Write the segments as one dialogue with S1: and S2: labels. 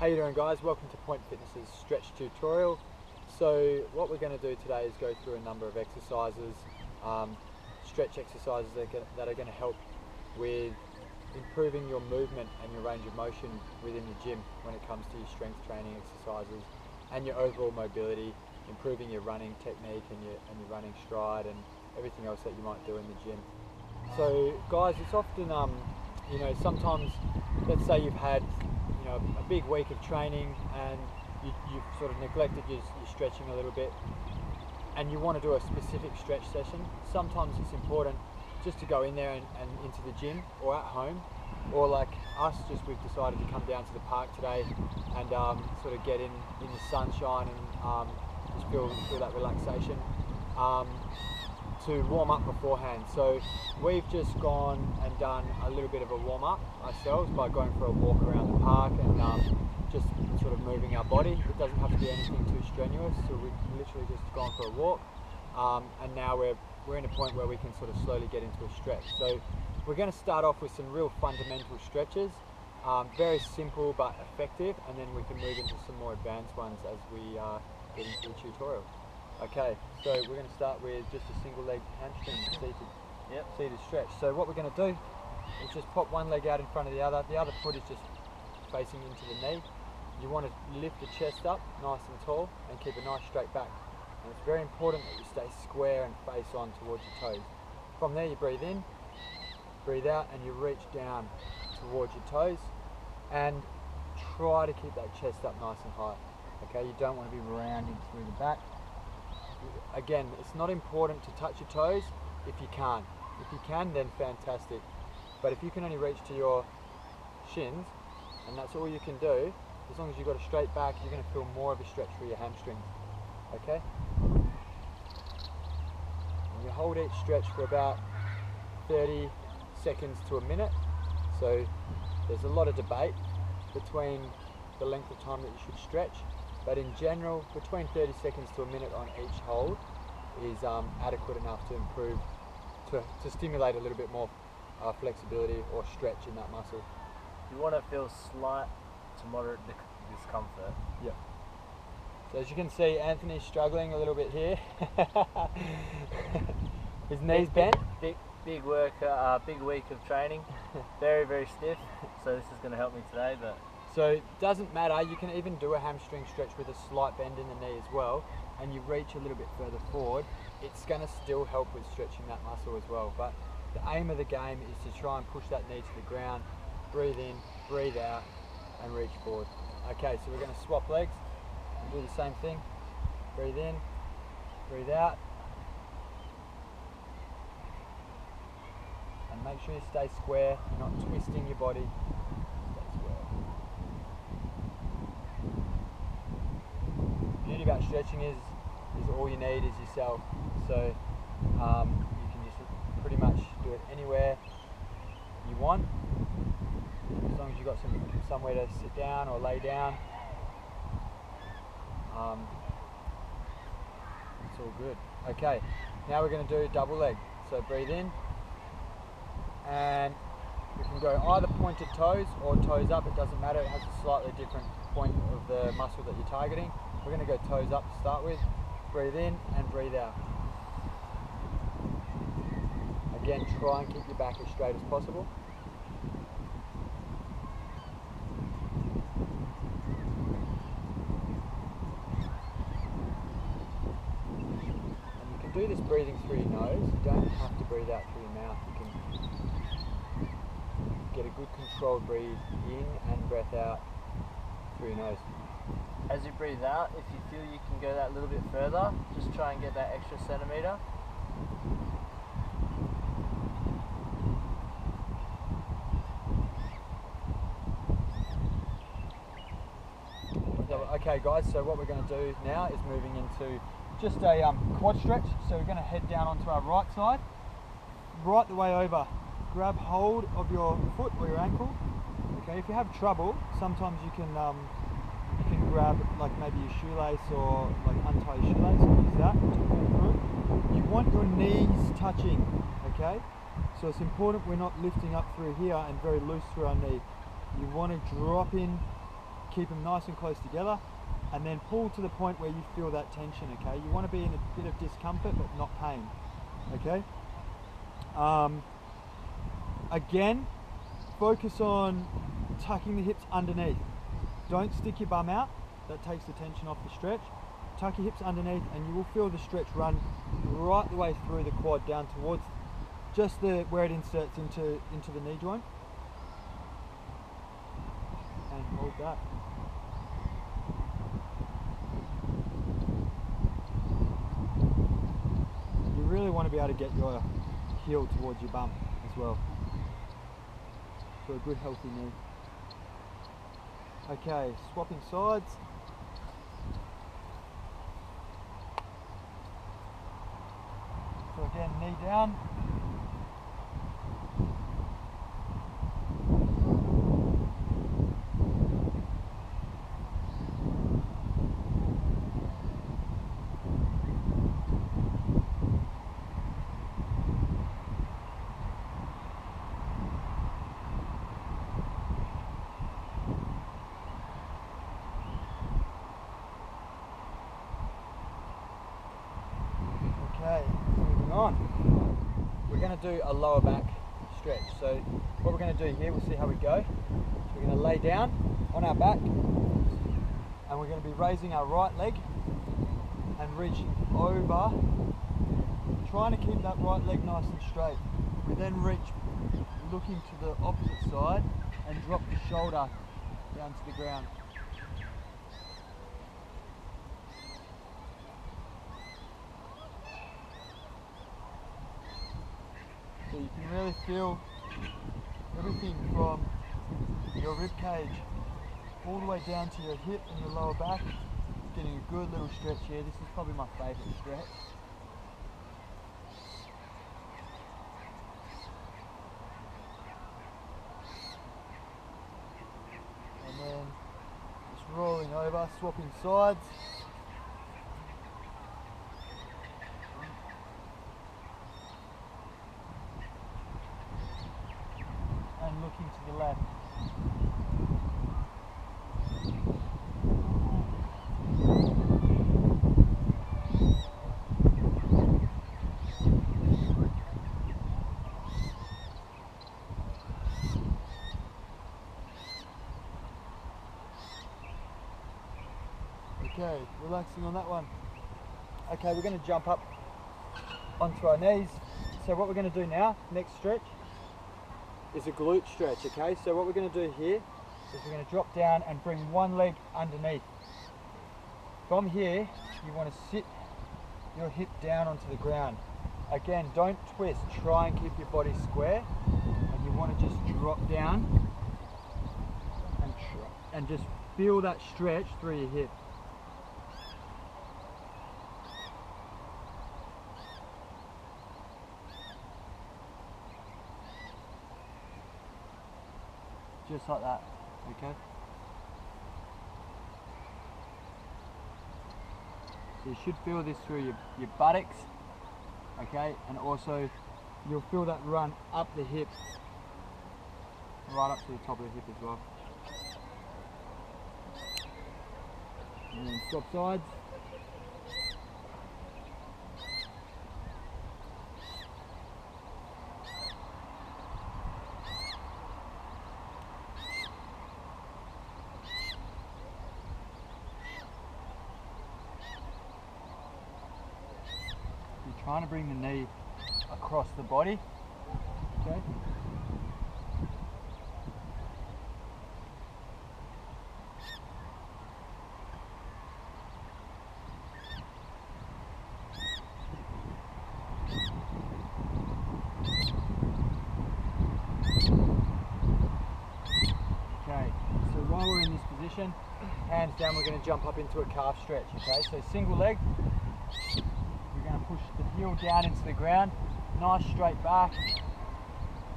S1: How you doing, guys? Welcome to Point Fitness's stretch tutorial. So what we're going to do today is go through a number of exercises, stretch exercises that are going to help with improving your movement and your range of motion within the gym when it comes to your strength training exercises and your overall mobility, improving your running technique and your running stride and everything else that you might do in the gym. So guys, it's often sometimes, let's say you've had a big week of training and you've sort of neglected your stretching a little bit and you want to do a specific stretch session. Sometimes it's important just to go in there and into the gym or at home, or like us, we've decided to come down to the park today and sort of get in the sunshine and just feel that relaxation to warm up beforehand. So we've just gone and done a little bit of a warm up ourselves by going for a walk around the park and just sort of moving our body. It doesn't have to be anything too strenuous, so we've literally just gone for a walk and now we're in a point where we can sort of slowly get into a stretch. So we're going to start off with some real fundamental stretches, very simple but effective, and then we can move into some more advanced ones as we get into the tutorial. Okay, so we're going to start with just a single leg hamstring seated stretch. So what we're going to do is just pop one leg out in front of the other foot is just facing into the knee. You want to lift the chest up nice and tall and keep a nice straight back. And it's very important that you stay square and face on towards your toes. From there you breathe in, breathe out, and you reach down towards your toes and try to keep that chest up nice and high. Okay, you don't want to be rounding through the back. Again, it's not important to touch your toes if you can't. If you can, then fantastic. But if you can only reach to your shins, and that's all you can do, as long as you've got a straight back, you're going to feel more of a stretch through your hamstrings. Okay? And you hold each stretch for about 30 seconds to a minute. So there's a lot of debate between the length of time that you should stretch. But in general, between 30 seconds to a minute on each hold is adequate enough to improve, to stimulate a little bit more flexibility or stretch in that muscle.
S2: You want to feel slight to moderate discomfort.
S1: Yeah. So as you can see, Anthony's struggling a little bit here. His knees bent.
S2: Big work, big week of training. Very, very stiff. So this is going to help me today, but.
S1: So it doesn't matter, you can even do a hamstring stretch with a slight bend in the knee as well, and you reach a little bit further forward. It's going to still help with stretching that muscle as well, but the aim of the game is to try and push that knee to the ground, breathe in, breathe out, and reach forward. Okay, so we're going to swap legs and do the same thing. Breathe in, breathe out, and make sure you stay square, you're not twisting your body. About stretching is all you need is yourself, so you can just pretty much do it anywhere you want, as long as you've got somewhere to sit down or lay down. It's all good. Okay, now we're going to do double leg. So breathe in, and you can go either pointed toes or toes up, it doesn't matter, it has a slightly different point of the muscle that you're targeting. We're going to go toes up to start with. Breathe in and breathe out. Again, try and keep your back as straight as possible. And you can do this breathing through your nose. You don't have to breathe out through your mouth. You can get a good controlled breathe in and breath out through your nose.
S2: As you breathe out, if you feel you can go that little bit further, just try and get that extra centimetre.
S1: Okay guys, so what we're going to do now is moving into just a quad stretch. So we're going to head down onto our right side, right the way over. Grab hold of your foot or your ankle. Okay, if you have trouble, sometimes you can grab like maybe your shoelace or like untie your shoelace and use that to pull through. You want your knees touching, okay? So it's important we're not lifting up through here and very loose through our knee. You want to drop in, keep them nice and close together, and then pull to the point where you feel that tension, okay? You want to be in a bit of discomfort but not pain, okay? Again, focus on tucking the hips underneath. Don't stick your bum out, that takes the tension off the stretch. Tuck your hips underneath and you will feel the stretch run right the way through the quad down towards just where it inserts into the knee joint. And hold that. You really want to be able to get your heel towards your bum as well, for a good healthy knee. Okay, swapping sides. So again, knee down. Okay, moving on. We're going to do a lower back stretch. So what we're going to do here, we'll see how we go. So we're going to lay down on our back and we're going to be raising our right leg and reaching over, trying to keep that right leg nice and straight. We then reach, looking to the opposite side and drop the shoulder down to the ground. So you can really feel everything from your rib cage all the way down to your hip and your lower back. Getting a good little stretch here. This is probably my favourite stretch. And then just rolling over, swapping sides. And looking to the left. Okay, relaxing on that one. Okay, we're going to jump up onto our knees. So what we're going to do now, next stretch, is a glute stretch, okay? So what we're going to do here is we're going to drop down and bring one leg underneath. From here, you want to sit your hip down onto the ground. Again, don't twist, try and keep your body square, and you want to just drop down and just feel that stretch through your hip. Just like that, okay? So you should feel this through your buttocks, okay? And also you'll feel that run up the hip, right up to the top of the hip as well. And then swap sides. Trying to bring the knee across the body, okay? Okay, so while we're in this position, hands down, we're going to jump up into a calf stretch, okay? So single leg. Push the heel down into the ground, nice straight back,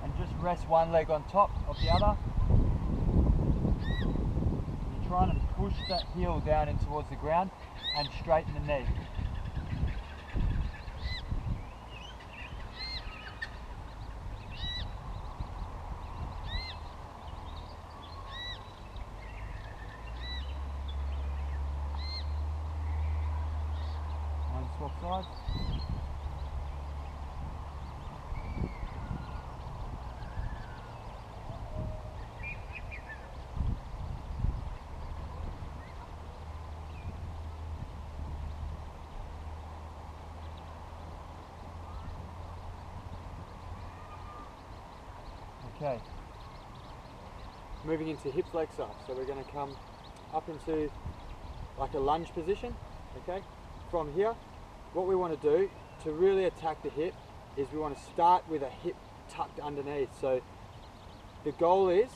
S1: and just rest one leg on top of the other. You're trying to push that heel down in towards the ground and straighten the knee. swap sides. Okay, moving into hip flexor. So we're going to come up into like a lunge position. Okay, from here, what we want to do to really attack the hip is we want to start with a hip tucked underneath. So the goal is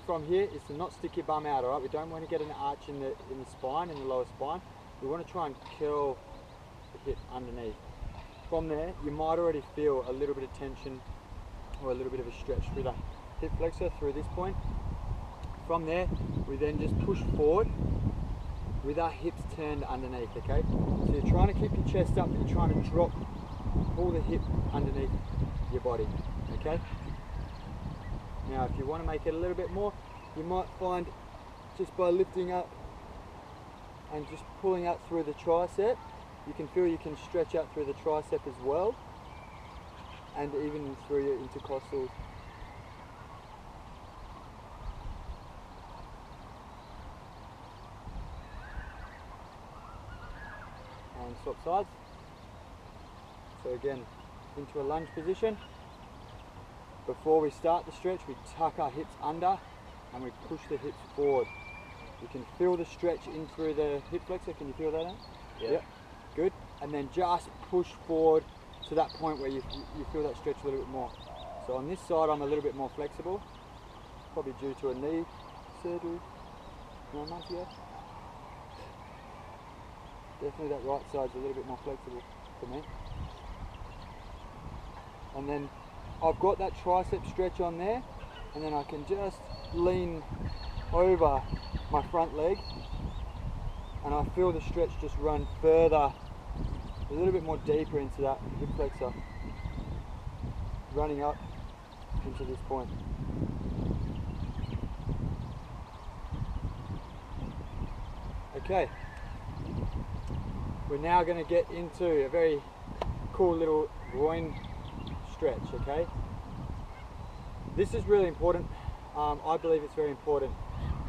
S1: from here is to not stick your bum out. All right, we don't want to get an arch in the spine, in the lower spine. We want to try and curl the hip underneath. From there, you might already feel a little bit of tension or a little bit of a stretch through the hip flexor through this point. From there, we then just push forward with our hips turned underneath, okay? So you're trying to keep your chest up, but you're trying to drop, pull the hip underneath your body, okay? Now, if you want to make it a little bit more, you might find just by lifting up and just pulling out through the tricep, you can feel you can stretch out through the tricep as well, and even through your intercostals. And swap sides. So again, into a lunge position. Before we start the stretch, we tuck our hips under and we push the hips forward. You can feel the stretch in through the hip flexor. Can you feel that, Anne?
S2: Yeah.
S1: Good. And then just push forward to that point where you feel that stretch a little bit more. So on this side I'm a little bit more flexible, probably due to a knee surgery 9 months ago. Definitely that right side's a little bit more flexible for me. And then I've got that tricep stretch on there, and then I can just lean over my front leg and I feel the stretch just run further, a little bit more deeper into that hip flexor, running up into this point. Okay, we're now going to get into a very cool little groin stretch, okay? This is really important. I believe it's very important,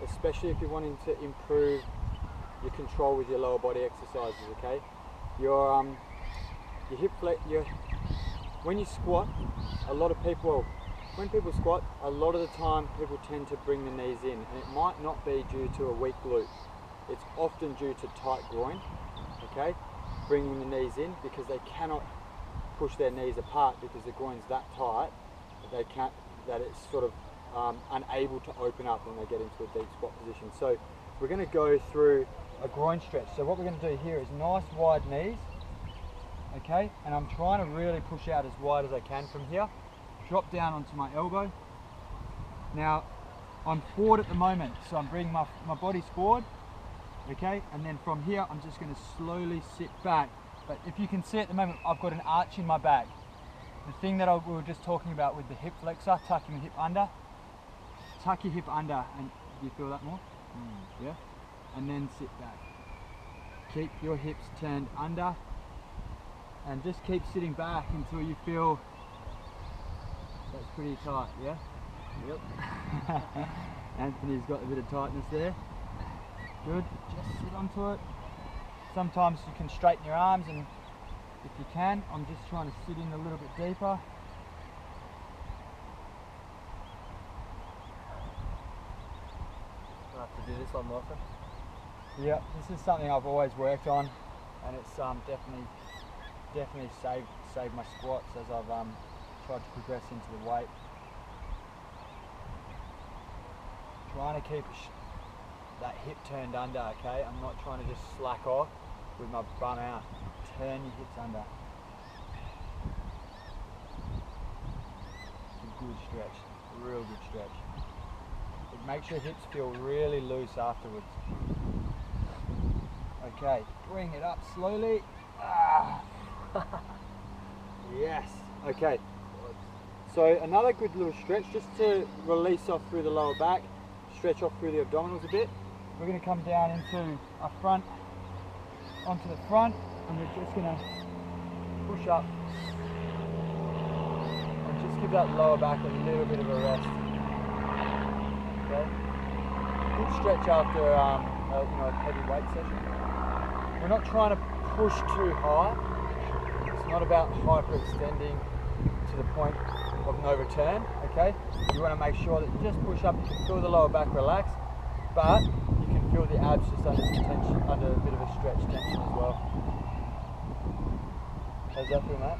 S1: especially if you're wanting to improve your control with your lower body exercises, okay? Your hip flex, when you squat, a lot of people, when people squat, a lot of the time people tend to bring the knees in, and it might not be due to a weak glute. It's often due to tight groin, okay? Bringing the knees in because they cannot push their knees apart because the groin's that tight that it's sort of unable to open up when they get into a deep squat position. So we're going to go through a groin stretch. So what we're going to do here is nice wide knees, okay? And I'm trying to really push out as wide as I can from here. Drop down onto my elbow. Now I'm forward at the moment, so I'm bringing my body's forward, okay? And then from here I'm just going to slowly sit back. But if you can see at the moment, I've got an arch in my back. The thing that we were just talking about with the hip flexor, tucking the hip under. Tuck your hip under, and do you feel that more? Yeah? And then sit back. Keep your hips turned under, and just keep sitting back until you feel that's pretty tight, yeah?
S2: Yep.
S1: Anthony's got a bit of tightness there. Good, just sit onto it. Sometimes you can straighten your arms, and if you can, I'm just trying to sit in a little bit deeper.
S2: I'll have to do this one more often.
S1: Yeah, this is something I've always worked on, and it's definitely saved my squats as I've tried to progress into the weight. Trying to keep that hip turned under, okay? I'm not trying to just slack off with my bum out. Turn your hips under. It's a good stretch, a real good stretch. It makes your hips feel really loose afterwards. Okay, bring it up slowly. Yes, okay. So another good little stretch just to release off through the lower back, stretch off through the abdominals a bit. We're going to come down into our front, onto the front, and we're just going to push up and just give that lower back a little bit of a rest. Okay. Good stretch after a heavy weight session. We're not trying to push too high. It's not about hyperextending to the point of no return. Okay. You want to make sure that you just push up. You can feel the lower back relax, but you can feel the abs just under some tension, under a bit of a stretch tension as well. How's that feel, Matt?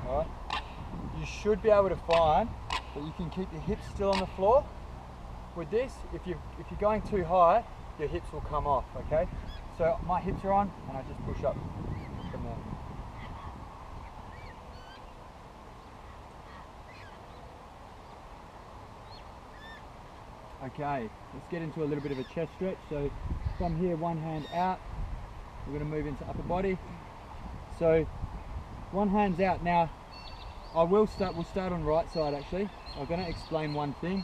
S1: Alright. You should be able to find that you can keep your hips still on the floor. With this, if you're going too high, your hips will come off, okay? So my hips are on and I just push up from there. Okay, let's get into a little bit of a chest stretch. So from here, one hand out, we're going to move into upper body. So one hand's out. Now we'll start on right side actually. I'm going to explain one thing.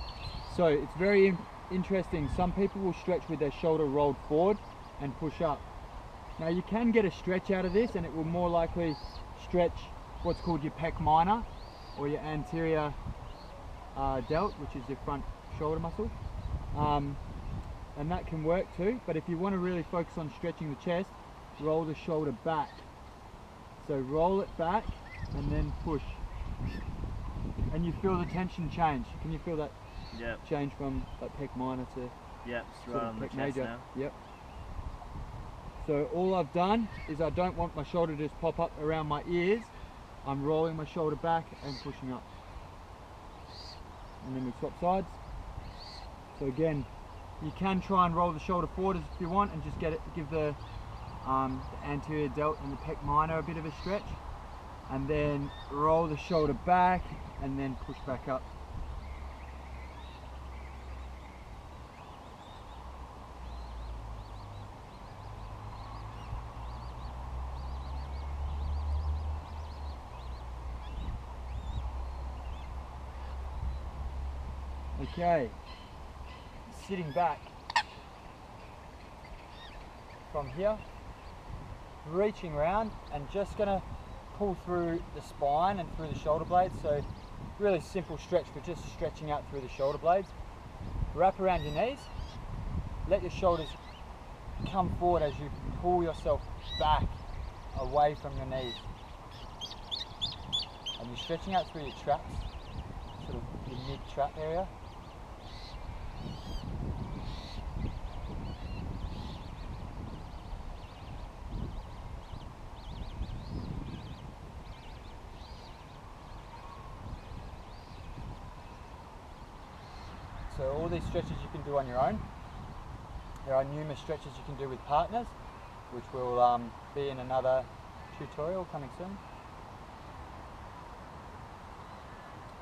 S1: So it's very interesting. Some people will stretch with their shoulder rolled forward and push up. Now you can get a stretch out of this and it will more likely stretch what's called your pec minor or your anterior delt, which is your front shoulder muscle. And that can work too, but if you want to really focus on stretching the chest, roll the shoulder back. So roll it back and then push. And you feel the tension change. Can you feel that change from that pec minor to
S2: it's right on the chest
S1: major
S2: now.
S1: Yep. So all I've done is I don't want my shoulder to just pop up around my ears. I'm rolling my shoulder back and pushing up. And then we swap sides. So again, you can try and roll the shoulder forward if you want and just give the anterior delt and the pec minor a bit of a stretch, and then roll the shoulder back and then push back up. Okay, sitting back from here, reaching around and just going to pull through the spine and through the shoulder blades. So really simple stretch, but just stretching out through the shoulder blades. Wrap around your knees, let your shoulders come forward as you pull yourself back away from your knees. And you're stretching out through your traps, sort of your mid-trap area. So all these stretches you can do on your own. There are numerous stretches you can do with partners, which will be in another tutorial coming soon.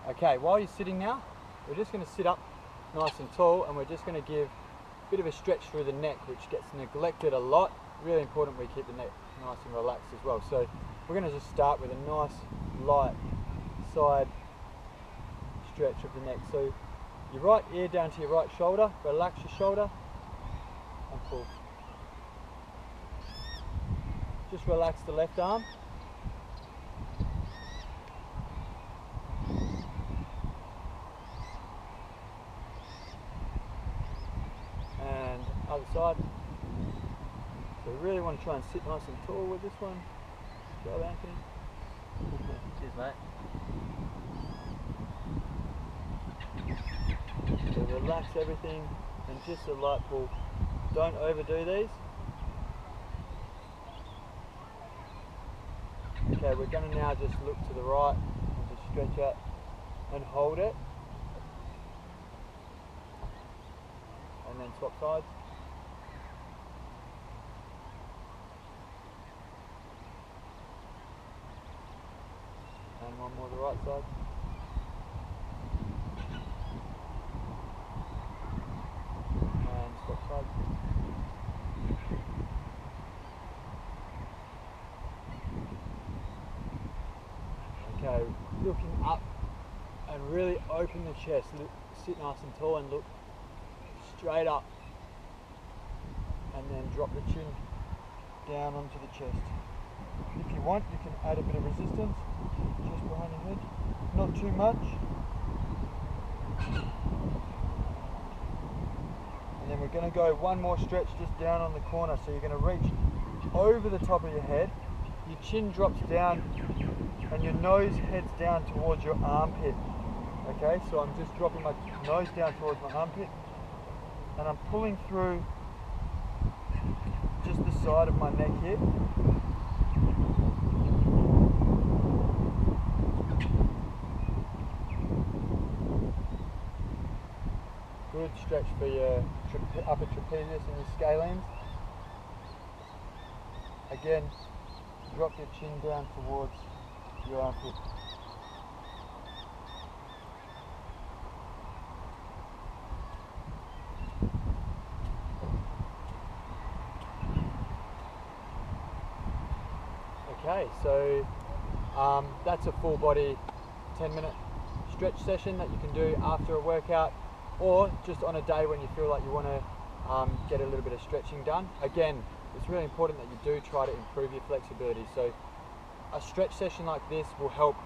S1: Okay, while you're sitting now, we're just going to sit up nice and tall, and we're just going to give a bit of a stretch through the neck, which gets neglected a lot. Really important we keep the neck nice and relaxed as well. So we're going to just start with a nice light side stretch of the neck. So your right ear down to your right shoulder, relax your shoulder and pull. Just relax the left arm. And other side. So we really want to try and sit nice and tall with this one. Go, Anthony.
S2: Cheers, mate.
S1: So relax everything and just a light pull. Don't overdo these. Okay, we're going to now just look to the right and just stretch out and hold it. And then swap sides. And one more to the right side. And swap sides. Okay, looking up and really open the chest. Look, sit nice and tall and look straight up. And then drop the chin down onto the chest.
S3: If you want, you can add a bit of resistance just behind your head. Not too much. And then we're going to go one more stretch just down on the corner. So you're going to reach over the top of your head. Your chin drops down and your nose heads down towards your armpit. Okay, so I'm just dropping my nose down towards my armpit and I'm pulling through just the side of my neck here. Good stretch for your upper trapezius and your scalenes. Again, drop your chin down towards your armpit. Okay, so that's a full body 10-minute stretch session that you can do after a workout, or just on a day when you feel like you want to get a little bit of stretching done. Again, it's really important that you do try to improve your flexibility. So a stretch session like this will help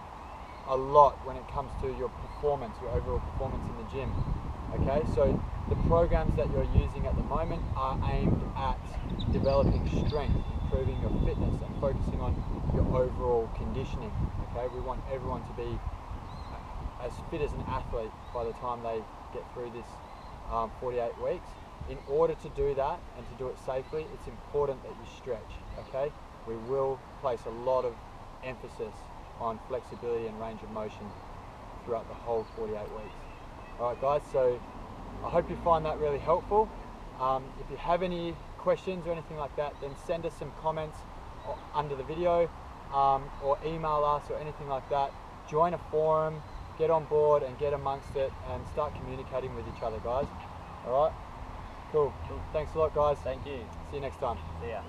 S3: a lot when it comes to your performance, your overall performance in the gym. Okay, so the programs that you're using at the moment are aimed at developing strength, improving your fitness and focusing on your overall conditioning. Okay, we want everyone to be as fit as an athlete by the time they get through this 48 weeks. In order to do that and to do it safely, it's important that you stretch. Okay, we will place a lot of emphasis on flexibility and range of motion throughout the whole 48 weeks. Alright guys, so I hope you find that really helpful. If you have any questions or anything like that, then send us some comments under the video or email us or anything like that. Join a forum, get on board and get amongst it and start communicating with each other, guys. Alright? Cool. Thanks a lot, guys.
S2: Thank you.
S3: See you next time.
S2: See ya.